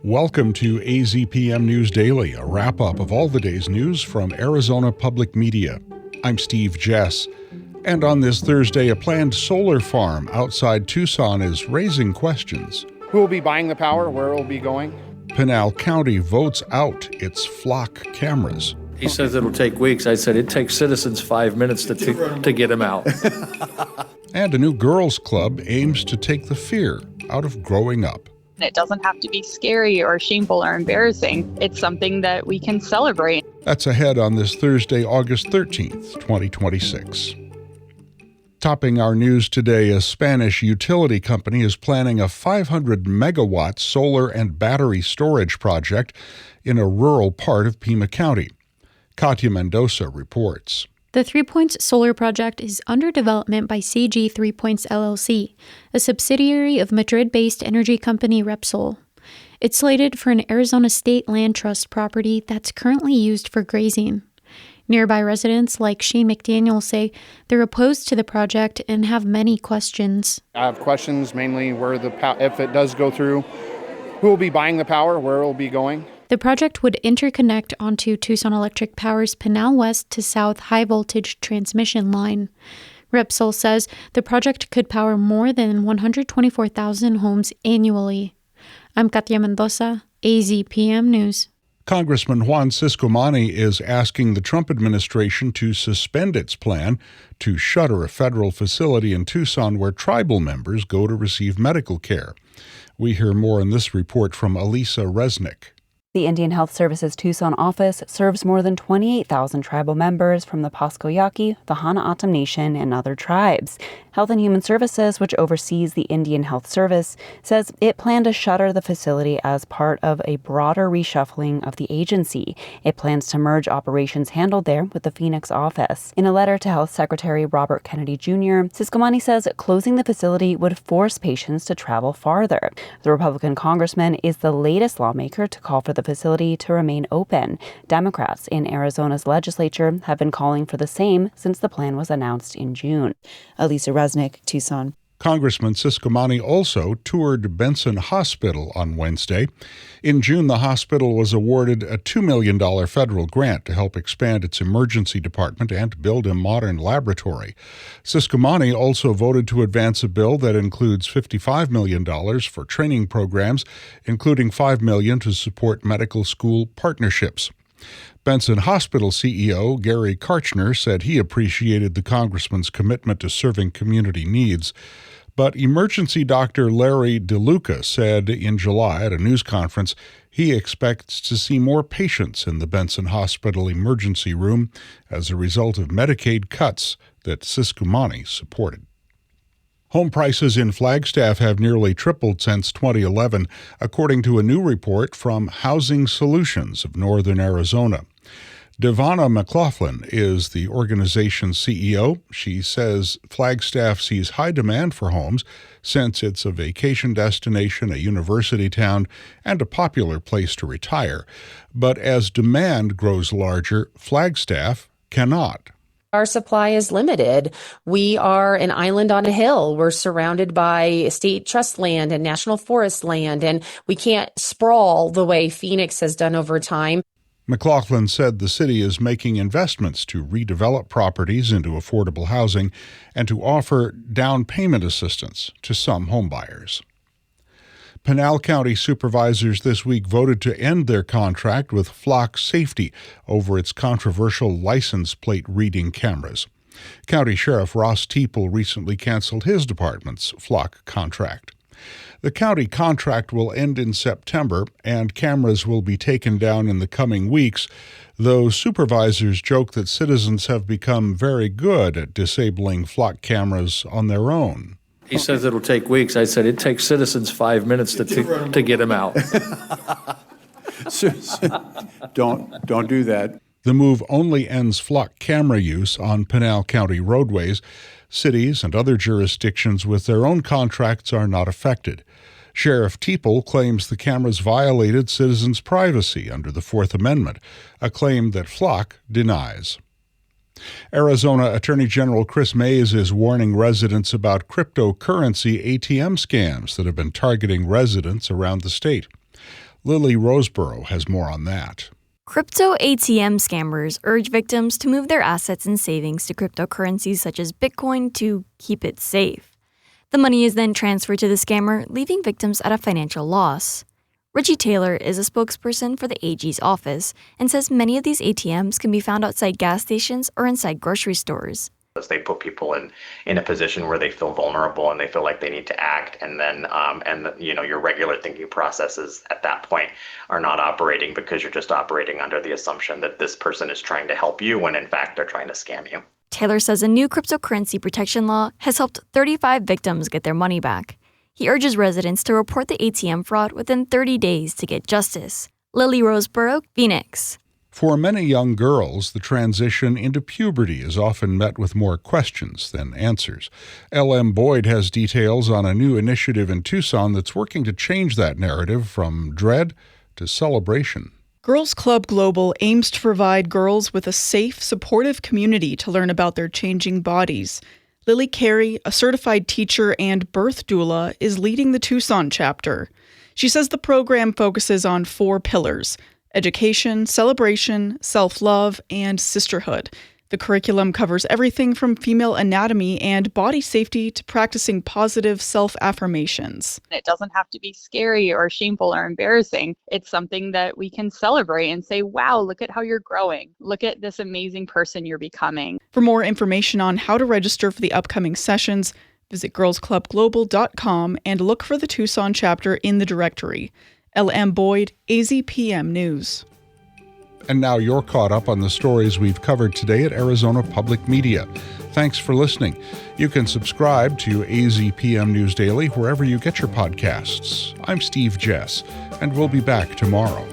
Welcome to AZPM News Daily, a wrap-up of all the day's news from Arizona Public Media. I'm Steve Jess. And on this Thursday, a planned solar farm outside Tucson is raising questions. Who will be buying the power? Where it will be going? Pinal County votes out its flock cameras. He says it'll take weeks. I said it takes citizens 5 minutes to get him out. And a new girls' club aims to take the fear out of growing up. It doesn't have to be scary or shameful or embarrassing. It's something that we can celebrate. That's ahead on this Thursday, August 13th, 2026. Topping our news today, a Spanish utility company is planning a 500-megawatt solar and battery storage project in a rural part of Pinal County. Katia Mendoza reports. The 3 Points Solar Project is under development by CG 3 Points LLC, a subsidiary of Madrid-based energy company Repsol. It's slated for an Arizona State Land Trust property that's currently used for grazing. Nearby residents like Shane McDaniel say they're opposed to the project and have many questions. I have questions mainly if it does go through, who will be buying the power, where it will be going. The project would interconnect onto Tucson Electric Power's Pinal West to South high-voltage transmission line. Repsol says the project could power more than 124,000 homes annually. I'm Katia Mendoza, AZPM News. Congressman Juan Ciscomani is asking the Trump administration to suspend its plan to shutter a federal facility in Tucson where tribal members go to receive medical care. We hear more in this report from Elisa Resnick. The Indian Health Services Tucson office serves more than 28,000 tribal members from the Pasco Yaqui, the Hana-Atam Nation, and other tribes. Health and Human Services, which oversees the Indian Health Service, says it planned to shutter the facility as part of a broader reshuffling of the agency. It plans to merge operations handled there with the Phoenix office. In a letter to Health Secretary Robert Kennedy Jr., Ciscomani says closing the facility would force patients to travel farther. The Republican congressman is the latest lawmaker to call for the facility to remain open. Democrats in Arizona's legislature have been calling for the same since the plan was announced in June. Elisa Resnick, Tucson. Congressman Ciscomani also toured Benson Hospital on Wednesday. In June, the hospital was awarded a $2 million federal grant to help expand its emergency department and build a modern laboratory. Ciscomani also voted to advance a bill that includes $55 million for training programs, including $5 million to support medical school partnerships. Benson Hospital CEO Gary Karchner said he appreciated the congressman's commitment to serving community needs. But emergency doctor Larry DeLuca said in July at a news conference he expects to see more patients in the Benson Hospital emergency room as a result of Medicaid cuts that Ciscomani supported. Home prices in Flagstaff have nearly tripled since 2011, according to a new report from Housing Solutions of Northern Arizona. Devonna McLaughlin is the organization's CEO. She says Flagstaff sees high demand for homes since it's a vacation destination, a university town, and a popular place to retire. But as demand grows larger, Flagstaff cannot. Our supply is limited. We are an island on a hill. We're surrounded by state trust land and national forest land, and we can't sprawl the way Phoenix has done over time. McLaughlin said the city is making investments to redevelop properties into affordable housing and to offer down payment assistance to some homebuyers. Pinal County supervisors this week voted to end their contract with Flock Safety over its controversial license plate reading cameras. County Sheriff Ross Teeple recently canceled his department's Flock contract. The county contract will end in September, and cameras will be taken down in the coming weeks, though supervisors joke that citizens have become very good at disabling Flock cameras on their own. He says it'll take weeks. I said it takes citizens 5 minutes to get him out. Don't do that. The move only ends Flock camera use on Pinal County roadways. Cities and other jurisdictions with their own contracts are not affected. Sheriff Teeple claims the cameras violated citizens' privacy under the Fourth Amendment, a claim that Flock denies. Arizona Attorney General Chris Mays is warning residents about cryptocurrency ATM scams that have been targeting residents around the state. Lily Roseborough has more on that. Crypto ATM scammers urge victims to move their assets and savings to cryptocurrencies such as Bitcoin to keep it safe. The money is then transferred to the scammer, leaving victims at a financial loss. Richie Taylor is a spokesperson for the AG's office and says many of these ATMs can be found outside gas stations or inside grocery stores. They put people in a position where they feel vulnerable and they feel like they need to act, and then your regular thinking processes at that point are not operating because you're just operating under the assumption that this person is trying to help you when in fact they're trying to scam you. Taylor says a new cryptocurrency protection law has helped 35 victims get their money back. He urges residents to report the ATM fraud within 30 days to get justice. Lily Roseborough, Phoenix. For many young girls, the transition into puberty is often met with more questions than answers. L.M. Boyd has details on a new initiative in Tucson that's working to change that narrative from dread to celebration. Girls Club Global aims to provide girls with a safe, supportive community to learn about their changing bodies. Lily Carey, a certified teacher and birth doula, is leading the Tucson chapter. She says the program focuses on 4 pillars: education, celebration, self-love, and sisterhood. The curriculum covers everything from female anatomy and body safety to practicing positive self-affirmations. It doesn't have to be scary or shameful or embarrassing. It's something that we can celebrate and say, wow, look at how you're growing. Look at this amazing person you're becoming. For more information on how to register for the upcoming sessions, visit girlsclubglobal.com and look for the Tucson chapter in the directory. L.M. Boyd, AZPM News. And now you're caught up on the stories we've covered today at Arizona Public Media. Thanks for listening. You can subscribe to AZPM News Daily wherever you get your podcasts. I'm Steve Jess, and we'll be back tomorrow.